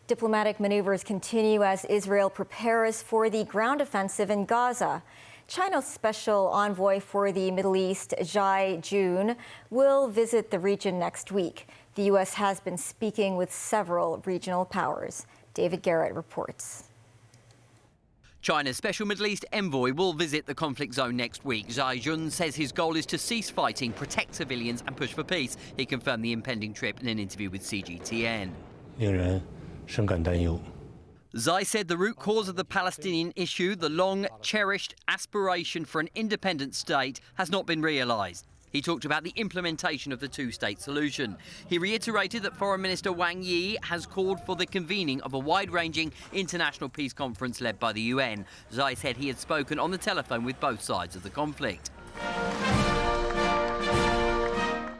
Diplomatic maneuvers continue as Israel prepares for the ground offensive in Gaza. China's special envoy for the Middle East, Zhai Jun, will visit the region next week. The U.S. has been speaking with several regional powers. David Garrett reports. China's special Middle East envoy will visit the conflict zone next week. Zhai Jun says his goal is to cease fighting, protect civilians and push for peace. He confirmed the impending trip in an interview with CGTN. 令人深感担忧。 Zhai said the root cause of the Palestinian issue, the long-cherished aspiration for an independent state, has not been realised. He talked about the implementation of the two-state solution. He reiterated that Foreign Minister Wang Yi has called for the convening of a wide-ranging international peace conference led by the UN. Zhai said he had spoken on the telephone with both sides of the conflict.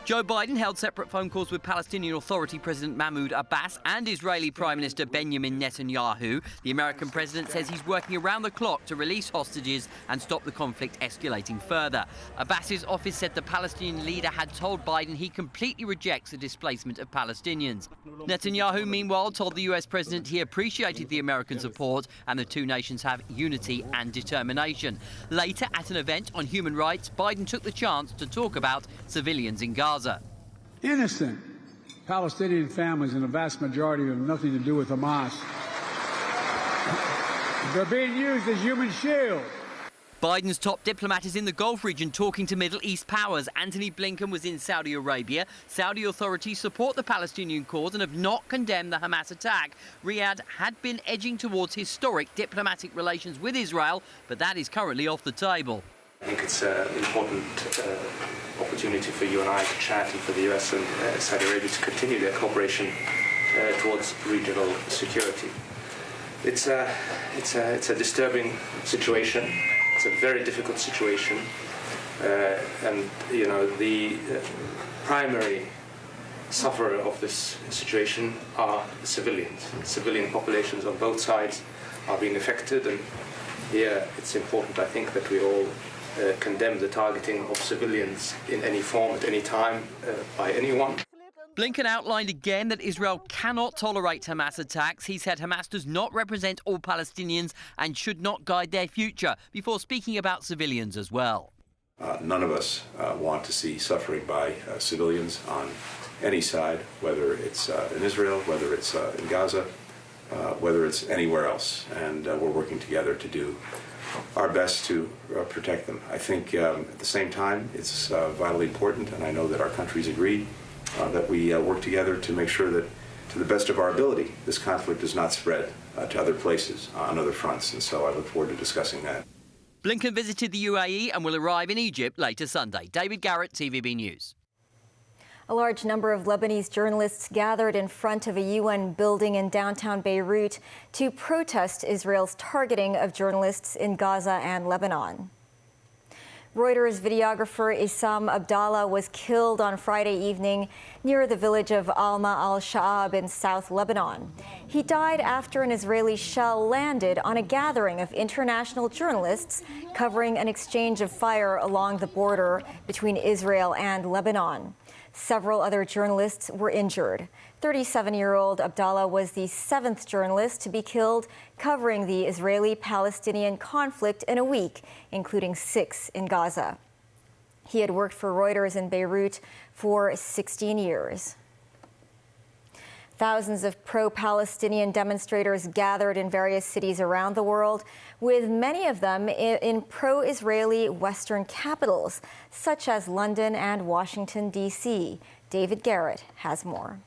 Joe Biden held separate phone calls with Palestinian Authority President Mahmoud Abbas and Israeli Prime Minister Benjamin Netanyahu. The American president says he's working around the clock to release hostages and stop the conflict escalating further. Abbas's office said the Palestinian leader had told Biden he completely rejects the displacement of Palestinians. Netanyahu, meanwhile, told the US president he appreciated the American support and the two nations have unity and determination. Later, at an event on human rights, Biden took the chance to talk about civilians in Gaza. Innocent Palestinian families, and the vast majority of them, nothing to do with Hamas. They're being used as human shields. Biden's top diplomat is in the Gulf region talking to Middle East powers. Antony Blinken was in Saudi Arabia. Saudi authorities support the Palestinian cause and have not condemned the Hamas attack. Riyadh had been edging towards historic diplomatic relations with Israel, but that is currently off the table. I think it's an important opportunity for you and I to chat, and for the US and Saudi Arabia to continue their cooperation towards regional security. It's a disturbing situation. It's a very difficult situation, and you know the primary sufferer of this situation are civilians. Civilian populations on both sides are being affected, and here it's important, I think, that we all condemn the targeting of civilians in any form at any time by anyone. Blinken outlined again that Israel cannot tolerate Hamas attacks. He said Hamas does not represent all Palestinians and should not guide their future, before speaking about civilians as well. None of us want to see suffering by civilians on any side, whether it's in Israel, whether it's in Gaza, whether it's anywhere else. And we're working together to do our best to protect them. I think at the same time it's vitally important, and I know that our countries agree, that we work together to make sure that, to the best of our ability, this conflict does not spread to other places on other fronts, and so I look forward to discussing that. Blinken visited the UAE and will arrive in Egypt later Sunday. David Garrett, TVB News. A large number of Lebanese journalists gathered in front of a UN building in downtown Beirut to protest Israel's targeting of journalists in Gaza and Lebanon. Reuters videographer Issam Abdallah was killed on Friday evening near the village of Alma al-Sha'ab in South Lebanon. He died after an Israeli shell landed on a gathering of international journalists covering an exchange of fire along the border between Israel and Lebanon. Several other journalists were injured. 37-year-old Abdallah was the 7th journalist to be killed covering the Israeli-Palestinian conflict in a week, including 6 in Gaza. He had worked for Reuters in Beirut for 16 years. Thousands of pro-Palestinian demonstrators gathered in various cities around the world, with many of them in pro-Israeli Western capitals, such as London and Washington, D.C. David Garrett has more.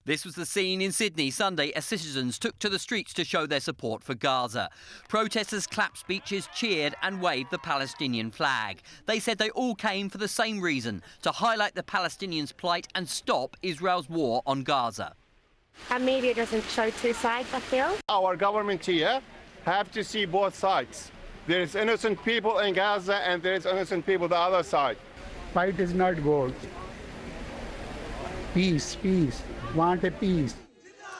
This was the scene in Sydney Sunday as citizens took to the streets to show their support for Gaza. Protesters clapped speeches, cheered and waved the Palestinian flag. They said they all came for the same reason, to highlight the Palestinians' plight and stop Israel's war on Gaza. Our media doesn't show two sides, I feel. Our government here have to see both sides. There is innocent people in Gaza and there is innocent people the other side. Fight is not gold. Peace, peace. Want a peace.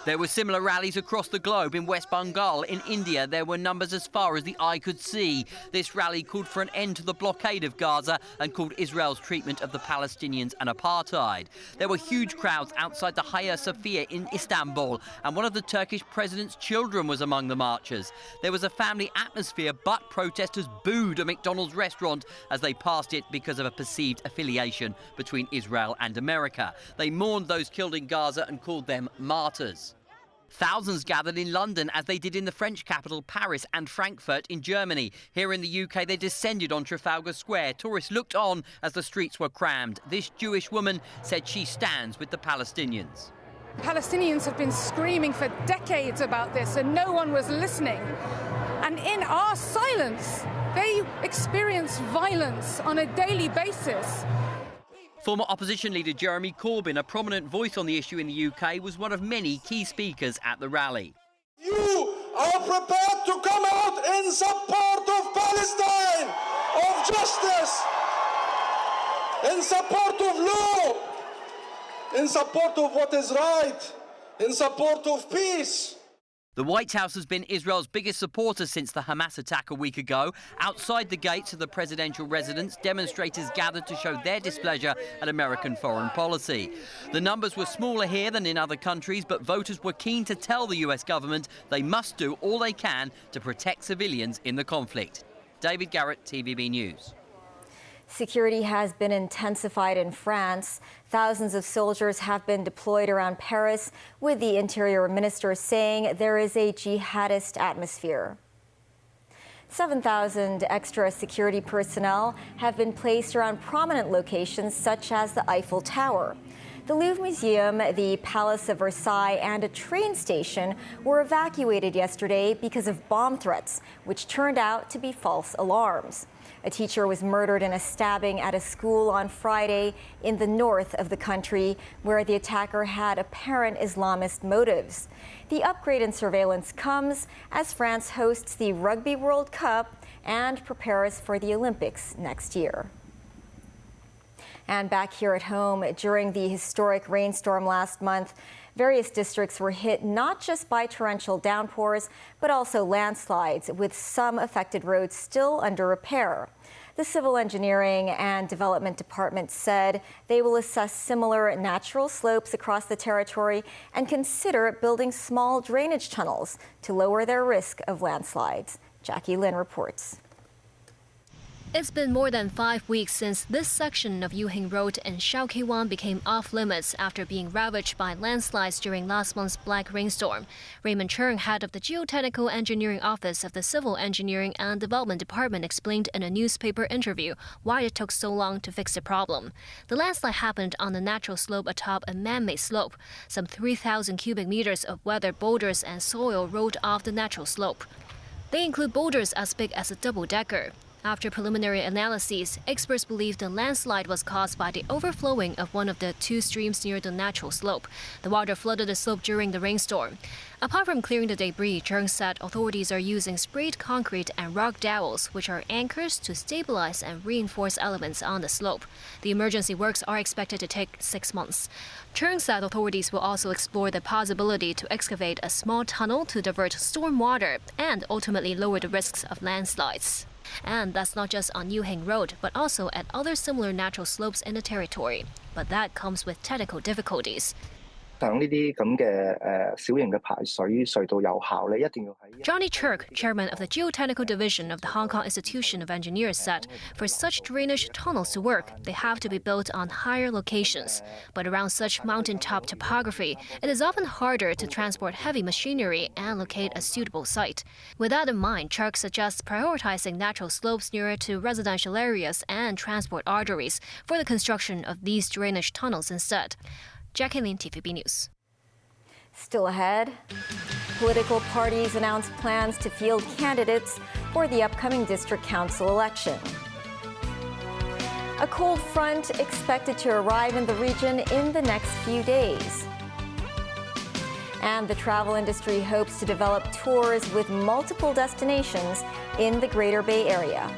There were similar rallies across the globe. In West Bengal, in India, there were numbers as far as the eye could see. This rally called for an end to the blockade of Gaza and called Israel's treatment of the Palestinians an apartheid. There were huge crowds outside the Hagia Sophia in Istanbul, and one of the Turkish president's children was among the marchers. There was a family atmosphere, but protesters booed a McDonald's restaurant as they passed it because of a perceived affiliation between Israel and America. They mourned those killed in Gaza and called them martyrs. Thousands gathered in London, as they did in the French capital Paris and Frankfurt in Germany. Here in the UK, they descended on Trafalgar Square. Tourists looked on as the streets were crammed. This Jewish woman said she stands with the Palestinians. Palestinians have been screaming for decades about this, and no one was listening. And in our silence, they experience violence on a daily basis. Former opposition leader Jeremy Corbyn, a prominent voice on the issue in the UK, was one of many key speakers at the rally. You are prepared to come out in support of Palestine, of justice, in support of law, in support of what is right, in support of peace. The White House has been Israel's biggest supporter since the Hamas attack a week ago. Outside the gates of the presidential residence, demonstrators gathered to show their displeasure at American foreign policy. The numbers were smaller here than in other countries, but voters were keen to tell the US government they must do all they can to protect civilians in the conflict. David Garrett, TVB News. Security has been intensified in France. Thousands of soldiers have been deployed around Paris, with the Interior Minister saying there is a jihadist atmosphere. 7,000 extra security personnel have been placed around prominent locations such as the Eiffel Tower. The Louvre Museum, the Palace of Versailles, and a train station were evacuated yesterday because of bomb threats, which turned out to be false alarms. A teacher was murdered in a stabbing at a school on Friday in the north of the country, where the attacker had apparent Islamist motives. The upgrade in surveillance comes as France hosts the Rugby World Cup and prepares for the Olympics next year. And back here at home, during the historic rainstorm last month, various districts were hit not just by torrential downpours, but also landslides, with some affected roads still under repair. The Civil Engineering and Development Department said they will assess similar natural slopes across the territory and consider building small drainage tunnels to lower their risk of landslides. Jackie Lin reports. It's been more than 5 weeks since this section of Yuhing Road in Shaoqiwan became off-limits after being ravaged by landslides during last month's black rainstorm. Raymond Cheung, head of the Geotechnical Engineering Office of the Civil Engineering and Development Department, explained in a newspaper interview why it took so long to fix the problem. The landslide happened on a natural slope atop a man-made slope. Some 3,000 cubic meters of weathered boulders and soil rolled off the natural slope. They include boulders as big as a double-decker. After preliminary analyses, experts believe the landslide was caused by the overflowing of one of the two streams near the natural slope. The water flooded the slope during the rainstorm. Apart from clearing the debris, Cheung said authorities are using sprayed concrete and rock dowels, which are anchors to stabilize and reinforce elements on the slope. The emergency works are expected to take 6 months. Cheung said authorities will also explore the possibility to excavate a small tunnel to divert storm water and ultimately lower the risks of landslides. And that's not just on Yuhing Road, but also at other similar natural slopes in the territory. But that comes with technical difficulties. Johnny Chirk, chairman of the Geotechnical Division of the Hong Kong Institution of Engineers, said for such drainage tunnels to work, they have to be built on higher locations. But around such mountaintop topography, it is often harder to transport heavy machinery and locate a suitable site. With that in mind, Chirk suggests prioritizing natural slopes nearer to residential areas and transport arteries for the construction of these drainage tunnels instead. Jackie Lin, TVB News. Still ahead, political parties announced plans to field candidates for the upcoming district council election. A cold front expected to arrive in the region in the next few days. And the travel industry hopes to develop tours with multiple destinations in the Greater Bay Area.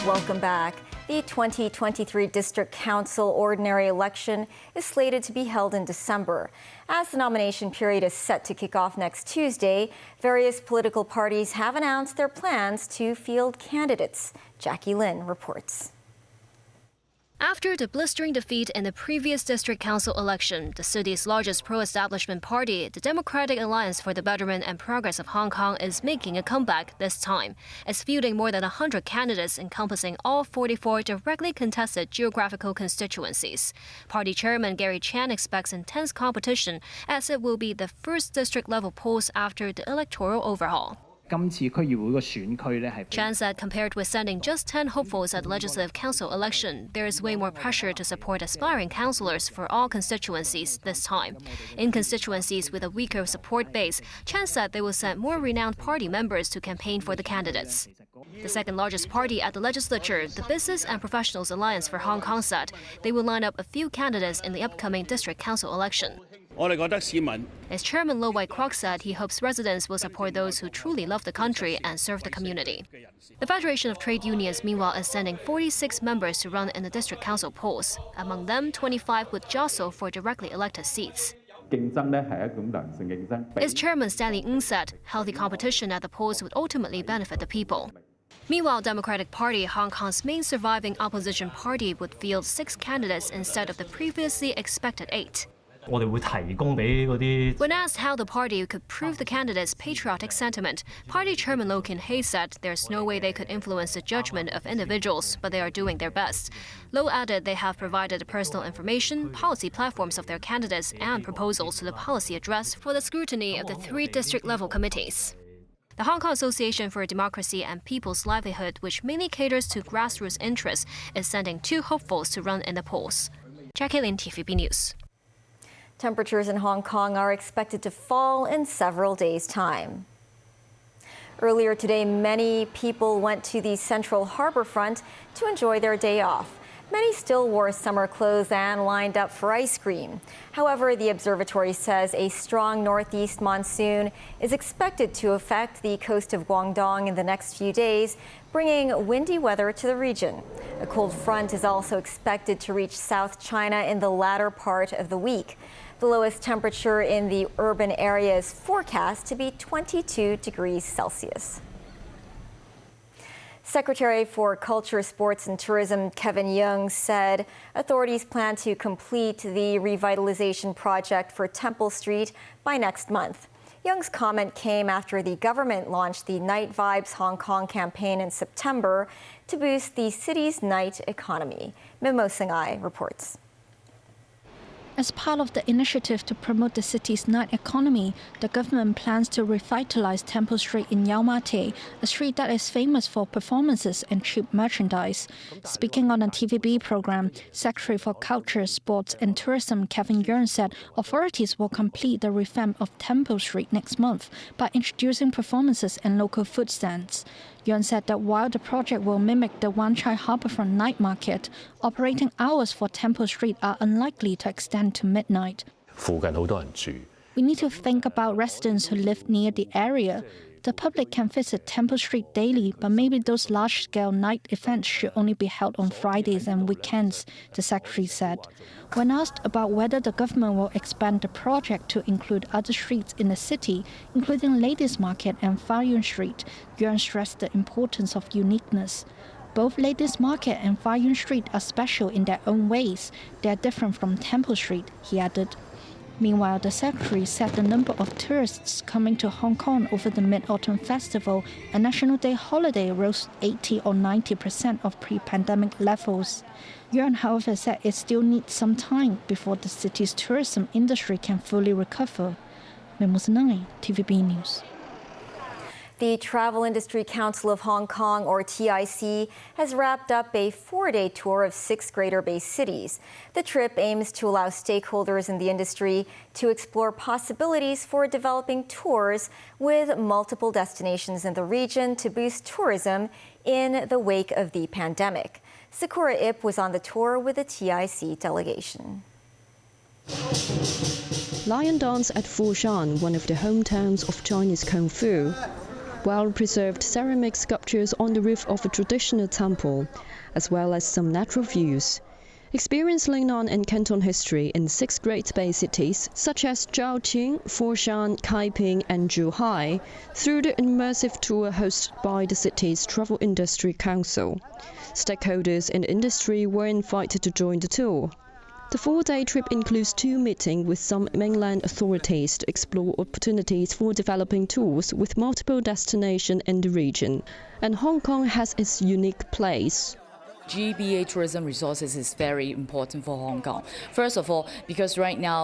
Welcome back. The 2023 District Council ordinary election is slated to be held in December. As the nomination period is set to kick off next Tuesday, various political parties have announced their plans to field candidates. Jackie Lin reports. After the blistering defeat in the previous district council election, the city's largest pro-establishment party, the Democratic Alliance for the Betterment and Progress of Hong Kong, is making a comeback this time. It's fielding more than 100 candidates encompassing all 44 directly contested geographical constituencies. Party chairman Gary Chan expects intense competition, as it will be the first district-level polls after the electoral overhaul. Chan said compared with sending just 10 hopefuls at the Legislative Council election, there is way more pressure to support aspiring councillors for all constituencies this time. In constituencies with a weaker support base, Chan said they will send more renowned party members to campaign for the candidates. The second largest party at the legislature, the Business and Professionals Alliance for Hong Kong, said they will line up a few candidates in the upcoming district council election. As Chairman Lo Wai-kwok said, he hopes residents will support those who truly love the country and serve the community. The Federation of Trade Unions, meanwhile, is sending 46 members to run in the district council polls. Among them, 25 would jostle for directly elected seats. Its chairman Stanley Ng said healthy competition at the polls would ultimately benefit the people. Meanwhile, Democratic Party, Hong Kong's main surviving opposition party, would field 6 candidates instead of the previously expected 8. When asked how the party could prove the candidates' patriotic sentiment, Party Chairman Lo Kin-hei said there's no way they could influence the judgment of individuals, but they are doing their best. Lo added they have provided personal information, policy platforms of their candidates, and proposals to the policy address for the scrutiny of the 3 district-level committees. The Hong Kong Association for Democracy and People's Livelihood, which mainly caters to grassroots interests, is sending 2 hopefuls to run in the polls. Jackie Lin, TVB News. Temperatures in Hong Kong are expected to fall in several days' time. Earlier today, many people went to the Central Harbour Front to enjoy their day off. Many still wore summer clothes and lined up for ice cream. However, the observatory says a strong northeast monsoon is expected to affect the coast of Guangdong in the next few days, bringing windy weather to the region. A cold front is also expected to reach South China in the latter part of the week. The lowest temperature in the urban area is forecast to be 22 degrees Celsius. Secretary for Culture, Sports and Tourism Kevin Yeung said authorities plan to complete the revitalization project for Temple Street by next month. Yeung's comment came after the government launched the Night Vibes Hong Kong campaign in September to boost the city's night economy. Mimo Singhai reports. As part of the initiative to promote the city's night economy, the government plans to revitalize Temple Street in Yau Ma Tei, a street that is famous for performances and cheap merchandise. Speaking on a TVB program, Secretary for Culture, Sports and Tourism Kevin Yeung said authorities will complete the revamp of Temple Street next month by introducing performances and local food stands. Yeung said that while the project will mimic the Wan Chai Harbourfront night market, operating hours for Temple Street are unlikely to extend to midnight. We need to think about residents who live near the area. The public can visit Temple Street daily, but maybe those large-scale night events should only be held on Fridays and weekends, the secretary said. When asked about whether the government will expand the project to include other streets in the city, including Ladies Market and Fa Yuen Street, Yeung stressed the importance of uniqueness. Both Ladies Market and Fa Yuen Street are special in their own ways. They are different from Temple Street, he added. Meanwhile, the secretary said the number of tourists coming to Hong Kong over the Mid-Autumn Festival and National Day holiday rose 80 or 90% of pre-pandemic levels. Yeung, however, said it still needs some time before the city's tourism industry can fully recover. Memos 9, TVB News. The Travel Industry Council of Hong Kong, or TIC, has wrapped up a 4-day tour of 6 Greater Bay cities. The trip aims to allow stakeholders in the industry to explore possibilities for developing tours with multiple destinations in the region to boost tourism in the wake of the pandemic. Sakura Ip was on the tour with the TIC delegation. Lion dance at Foshan, one of the hometowns of Chinese Kung Fu. well-preserved ceramic sculptures on the roof of a traditional temple, as well as some natural views. Experience Lingnan and Canton history in 6 Great Bay cities, such as Zhaoqing, Foshan, Kaiping and Zhuhai, through the immersive tour hosted by the city's Travel Industry Council. Stakeholders in the industry were invited to join the tour. The 4-day trip includes 2 meetings with some mainland authorities to explore opportunities for developing tours with multiple destinations in the region. And Hong Kong has its unique place. GBA tourism resources is very important for Hong Kong. First of all, because right now,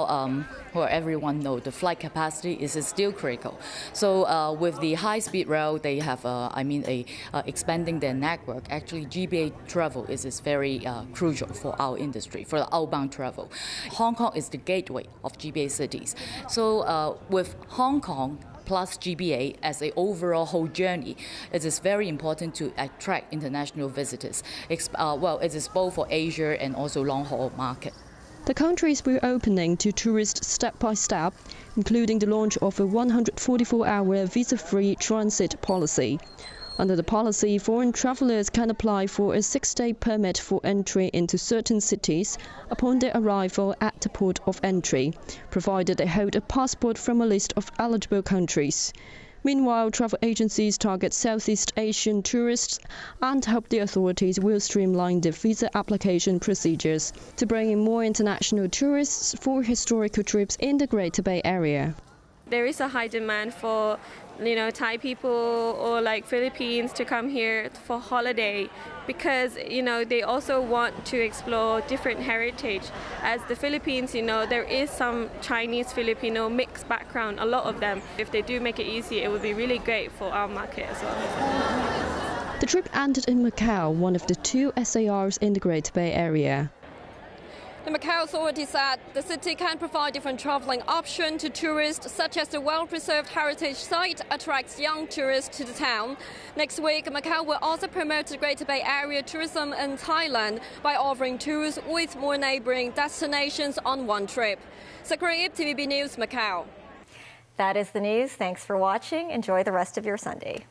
well, everyone knows the flight capacity is still critical. So with the high-speed rail, they have, expanding their network. Actually, GBA travel is very crucial for our industry, for the outbound travel. Hong Kong is the gateway of GBA cities. So with Hong Kong plus GBA as an overall whole journey, it is very important to attract international visitors. It is both for Asia and also long-haul market. The countries will opening to tourists step by step, including the launch of a 144-hour visa-free transit policy. Under the policy, foreign travelers can apply for a 6-day permit for entry into certain cities upon their arrival at the port of entry, provided they hold a passport from a list of eligible countries. Meanwhile, travel agencies target Southeast Asian tourists and hope the authorities will streamline the visa application procedures to bring in more international tourists for historical trips in the Greater Bay Area. There is a high demand for, Thai people or like Philippines to come here for holiday because, they also want to explore different heritage. As the Philippines, there is some Chinese-Filipino mixed background, a lot of them. If they do make it easy, it would be really great for our market as well. The trip ended in Macau, one of the 2 SARs in the Greater Bay Area. The Macau authorities said the city can provide different travelling options to tourists, such as the well-preserved heritage site attracts young tourists to the town. Next week, Macau will also promote the Greater Bay Area tourism in Thailand by offering tours with more neighbouring destinations on one trip. Sakura Ip, TVB News, Macau. That is the news. Thanks for watching. Enjoy the rest of your Sunday.